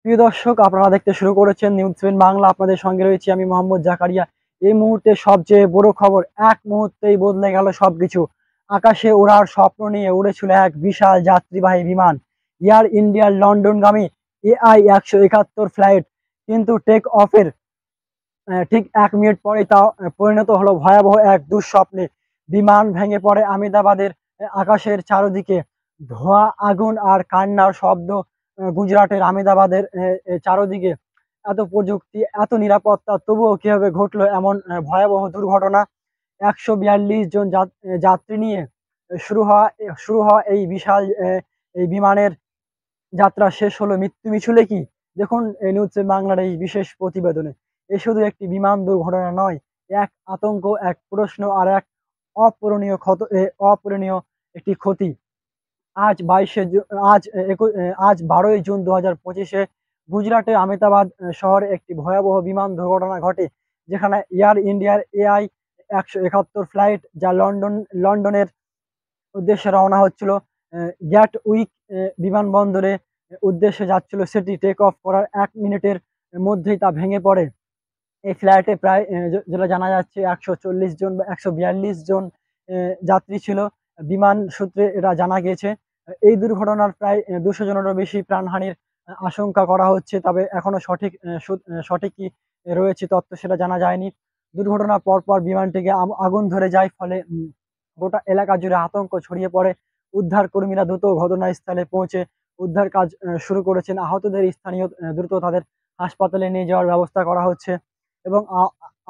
প্রিয় দর্শক, আপনারা দেখতে শুরু করেছেন নিউজ 7 বাংলা। আপনাদের সঙ্গে রয়েছি আমি মোহাম্মদ জাকারিয়া। এই মুহূর্তে সবচেয়ে বড় খবর, এক মুহূর্তেই বদলে গেল সবকিছু। আকাশে ওড়ার স্বপ্ন নিয়ে উড়েছিল এক বিশাল যাত্রীবাহী বিমান, এয়ার ইন্ডিয়ার লন্ডনগামী AI-171 ফ্লাইট। কিন্তু টেক অফের ঠিক 1 মিনিট পরেই তা পরিণত হলো ভয়াবহ এক দুঃস্বপ্নে। বিমান ভেঙে পড়ে আহমেদাবাদের আকাশের চারদিকে ধোঁয়া, আগুন আর কান্নার শব্দ। গুজরাটের আহমেদাবাদের চারদিকে এত প্রযুক্তি, এত নিরাপত্তা, তবুও কিভাবে ঘটলো এমন ভয়াবহ দুর্ঘটনা? 142 জন যাত্রী নিয়ে শুরু হওয়া এই বিশাল এই বিমানের যাত্রা শেষ হলো মৃত্যু মিছিলে কি? দেখুন এই নিউজ বাংলার এই বিশেষ প্রতিবেদনে। এ শুধু একটি বিমান দুর্ঘটনা নয়, এক আতঙ্ক, এক প্রশ্ন আর এক অপূরণীয় একটি ক্ষতি। আজ 22শে জু আজ একু আজ 12ই জুন 2025-এ গুজরাটের আহমেদাবাদ শহরে একটি ভয়াবহ বিমান দুর্ঘটনা ঘটে, যেখানে এয়ার ইন্ডিয়ার AI-171 ফ্লাইট, যা লন্ডনের উদ্দেশ্যে রওনা হচ্ছিল গ্যাটউইক বিমানবন্দরে উদ্দেশ্যে যাচ্ছিল, সেটি টেক অফ করার 1 মিনিটের মধ্যেই তা ভেঙে পড়ে। এই ফ্লাইটে প্রায় যেটা জানা যাচ্ছে 140 জন বা 142 জন যাত্রী ছিল। বিমান সূত্রে এটা জানা গিয়েছে। এই দুর্ঘটনার প্রায় 200 জনেরও বেশি প্রাণহানির আশঙ্কা করা হচ্ছে। তবে এখনো সঠিক কি রয়েছে তথ্য, সেটা জানা যায়নি। দুর্ঘটনার পরপর বিমানটিকে আগুন ধরে যায়, ফলে গোটা এলাকা জুড়ে আতঙ্ক ছড়িয়ে পড়ে। উদ্ধার কর্মীরা দ্রুত ঘটনাস্থলে পৌঁছে উদ্ধার কাজ শুরু করেছেন। আহতদের স্থানীয় দ্রুত তাদের হাসপাতালে নিয়ে যাওয়ার ব্যবস্থা করা হচ্ছে এবং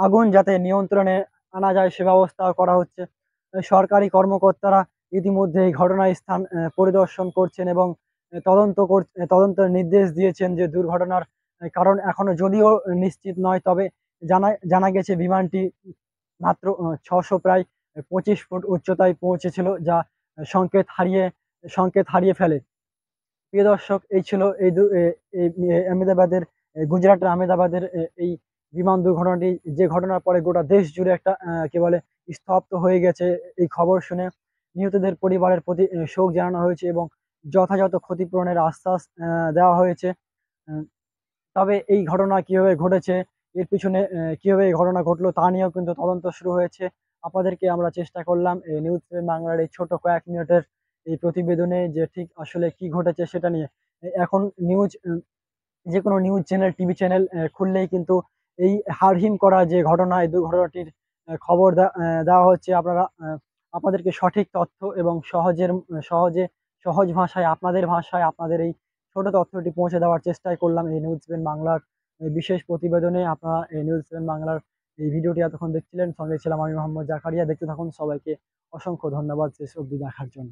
আগুন যাতে নিয়ন্ত্রণে আনা যায় সে ব্যবস্থাও করা হচ্ছে। সরকারি কর্মকর্তারা ইতিমধ্যে এই ঘটনাস্থান পরিদর্শন করছেন এবং তদন্তের নির্দেশ দিয়েছেন। যে দুর্ঘটনার কারণ এখনো যদিও নিশ্চিত নয়, তবে জানা গেছে বিমানটি মাত্র 625 ফুট উচ্চতায় পৌঁছেছিল, যা সংকেত হারিয়ে ফেলে। প্রিয় দর্শক, এই ছিল এই আহমেদাবাদের গুজরাটের আহমেদাবাদের এই বিমান দুর্ঘটনাটি, যে ঘটনার পরে গোটা দেশ জুড়ে একটা কি বলে স্তব্ধ হয়ে গেছে। এই খবর শুনে নিহতদের পরিবারের প্রতি শোক জানানো হয়েছে এবং যথাযথ ক্ষতিপূরণের আশ্বাস দেওয়া হয়েছে। আহ, তবে এই ঘটনা কিভাবে ঘটেছে, এর পিছনে কিভাবে এই ঘটনা ঘটলো তা নিয়েও কিন্তু তদন্ত শুরু হয়েছে। আপনাদেরকে আমরা চেষ্টা করলাম এই নিউজ 7 বাংলার এই ছোট কয়েক মিনিটের এই প্রতিবেদনে যে ঠিক আসলে কি ঘটেছে সেটা নিয়ে। এখন যেকোনো নিউজ চ্যানেল, টিভি চ্যানেল খুললেই কিন্তু এই হাড়হিম করা যে ঘটনা, এই দুর্ঘটনাটির খবর দেওয়া হচ্ছে। আপনাদেরকে সঠিক তথ্য এবং সহজ ভাষায়, আপনাদের ভাষায় আপনাদের এই ছোট তথ্যটি পৌঁছে দেওয়ার চেষ্টাই করলাম এই নিউজ 7 বাংলার এই বিশেষ প্রতিবেদনে। আপনারা এই নিউজ 7 বাংলার এই ভিডিওটি এতক্ষণ দেখছিলেন, সঙ্গে ছিলাম আমি মোহাম্মদ জাকারিয়া। দেখতে থাকুন। সবাইকে অসংখ্য ধন্যবাদ শেষ অবধি দেখার জন্য।